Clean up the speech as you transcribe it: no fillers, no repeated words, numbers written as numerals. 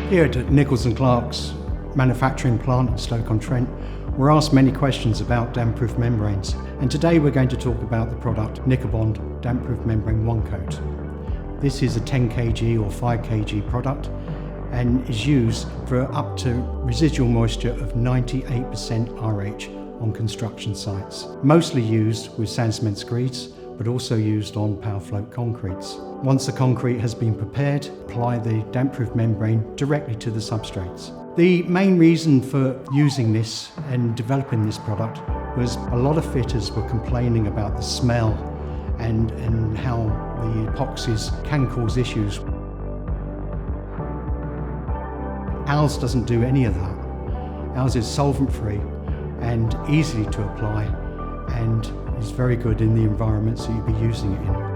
Here at Nichols & Clark's manufacturing plant at Stoke-on-Trent, we're asked many questions about damp-proof membranes, and today we're going to talk about the product Nicobond Damp-Proof Membrane One Coat. This is a 10 kg or 5 kg product and is used for up to residual moisture of 98% RH on construction sites. Mostly used with sand cement screeds, but also used on power float concretes. Once the concrete has been prepared, apply the damp-proof membrane directly to the substrates. The main reason for using this and developing this product was a lot of fitters were complaining about the smell and how the epoxies can cause issues. Ours doesn't do any of that. Ours is solvent-free and easy to apply and is very good in the environments that you'll be using it in.